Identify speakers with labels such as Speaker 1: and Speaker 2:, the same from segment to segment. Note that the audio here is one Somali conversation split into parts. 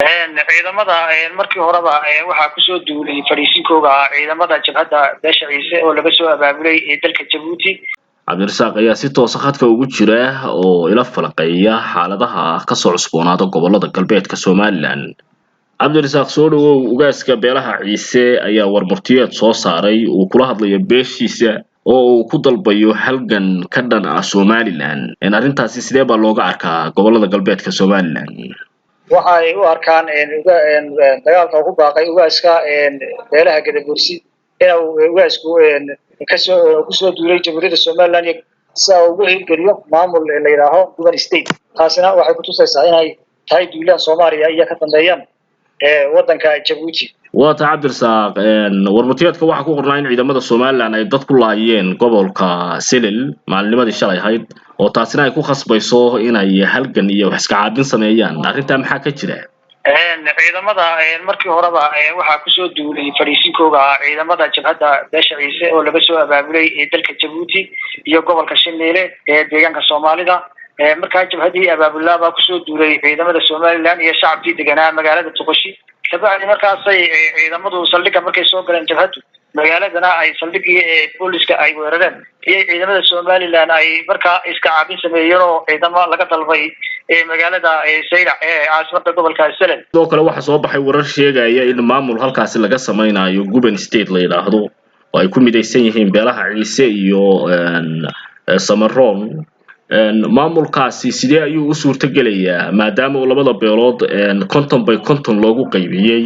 Speaker 1: ciidamada markii horeba waxaa ku soo duulay fariisinkooda ciidamada jabhadda beesha ciise oo laga soo abaabulay dalka Djibouti.
Speaker 2: cabdirasaaq ayaa si toos ah khadka ugu jira oo ila falaqeeya xaaladaha ka soo cusboonaada gobolada galbeedka Somaliland. cabdirasaaq soo dhawow ugaaska beelaha ciise ayaa warmurtiyeed soo saaray uu kula hadlayo beeshiisa oo uu ku dalbayo halgan ka dhan ah Somaliland. Arrintaasi sidee baa looga arkaa gobolada galbeedka Somaliland?
Speaker 1: waxa ay u arkaan dagaalka ku baaqay ugaaska beelaha Gadabursi inuu ugaasku ku soo duulay Jamhuuriyadda Somaliland si uu ugu hirgeliyo maamul la yiraahdo Dubai State. taasina waxay ku tusaysaa inay tahay duulaan Soomaaliya iyo ka dambeeyaan wadanka Djibouti.
Speaker 2: waa ta cabdirasaaq warmurtiyeedka waxaa ku qornaa in ciidamada Somaliland ay dad ku laayeen gobolka Selil maalinimadii shalay ahayd oo taasina ay ku khasbayso inay halgan iyo wax iska caabin sameeyaan. arrinta maxaa ka jira?
Speaker 1: ciidamada markii horeba waxaa ku soo duulay fariisinkooda ciidamada jabhadda beesha ciise oo laga soo abaabulay dalka Djibouti iyo gobolka Shabeelle ee deegaanka Soomaalida. markaa jabhadii abaabulaba ku soo duulay ciidamada Somaliland iyo shacabkii deganaa magaalada Tuqashi. kabacdi markaasay ciidamadu saldhigga markay soo galeen jabhaddu magaaladana ay saldhiggii booliska ay weerareen iyo ciidamada Somaliland ay markaa iska caabin sameeyeen oo ciidamo laga dalbay magaalada Saylac ee caasimadda gobolka Selil.
Speaker 2: sidoo kale waxaa soo baxay warar sheegaya in maamul halkaasi laga sameynayo Guban State la yiraahdo oo ay ku midaysan yihiin beelaha ciise iyo Samaroon. maamulkaasi sidee ayuu u suurtagelayaa maadaama labada beelood konton by konton loogu qaybiyay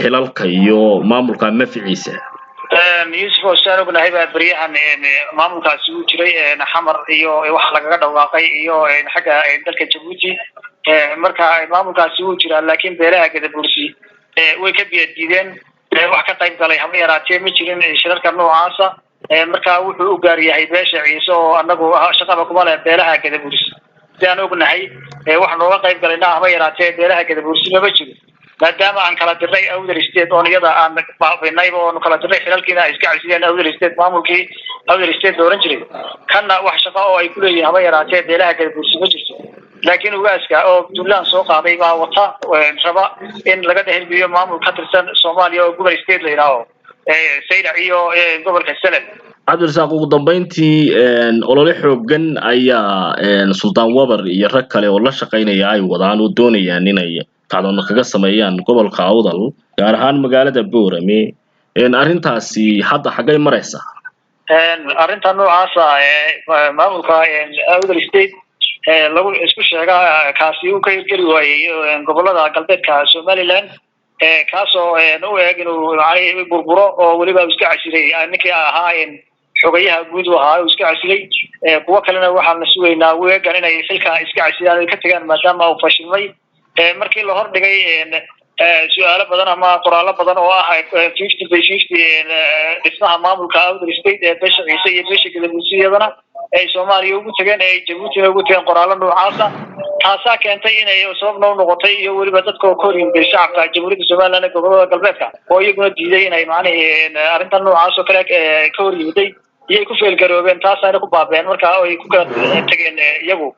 Speaker 2: xilalka iyo maamulka maficiisa?
Speaker 1: Yusuf Osano ognahay baa bariyahan maamulkaasi uu jiray xamar iyo wax lagaga dhawaaqay iyo xagga dalka Djibouti. marka maamulkaasi uu jiraa laakiin beelaha Gadabursi way ka diideen wax ka qayb galay haba yaraatee ma jirin shirarka noocaasa. marka wuxuu u gaar yahay beesha ciise oo anagu shaqada kuma leh beelaha Gadabursi. sidaan ognahay wax nooga qayb galayna haba yaraatee beelaha Gadabursi ma jiro maadaama aan kala diray Awdal State oo iyada aan baafinay oo kala diray xilalkiina ay iska casileen Awdal State maamulkii Awdal State dooran jiray kana wax shaqo oo ay ku leeyihiin haba yaraatee beelaha Gadabursi ma jirto. laakiin ugaaska oo duulaan soo qaaday baa wata raba in laga dhexgeliyo maamul ka tirsan Soomaaliya oo Dubai State la yiraahdo Saylac iyo gobolka Selil.
Speaker 2: cabdirasaaq ugu dambeyntii olole xooggan ayaa Sultan Wabar iyo rag kale oo la shaqeynaya ay wadaan oo doonayaan inay kacdoon kaga sameeyaan gobolka Awdal gaar ahaan magaalada Boorame. arrintaasi hadda xagay maraysaa?
Speaker 1: arrinta noocaas maamulka Awdal State lagu isku sheega kaasi uu ka hirgeli waayay gobolada galbeedka Somaliland kaasoo u eeg inuu burburo oo waliba iska casiray ninkii ahaa xogayaha guud ahaa uu iska casiray. kuwa kalena waxaan la sugaynaa weegan inay xilka iska casiraan ay ka tagaan maadaama uu fashilmay. markii la hordhigay su'aalo badan ama qoraallo badan oo ah 50-50 dhismaha maamulka Awdal State ee beesha ciise iyo beesha Gadabursi iyadana ay Soomaaliya ugu tageen ay Djibouti ugu tageen qoraallo noocaasa. taasaa keentay inay sabab noqotay iyo waliba dadka oo kor yimid shacabka Jamhuuriyadda Somaliland ee gobolada galbeedka oo iyaguna diiday inay arrintan noocaas oo kale ka hor yimiday iyo ku feel garoobeen taasayna ku baabeen markaa ay ku kala tageen iyagu.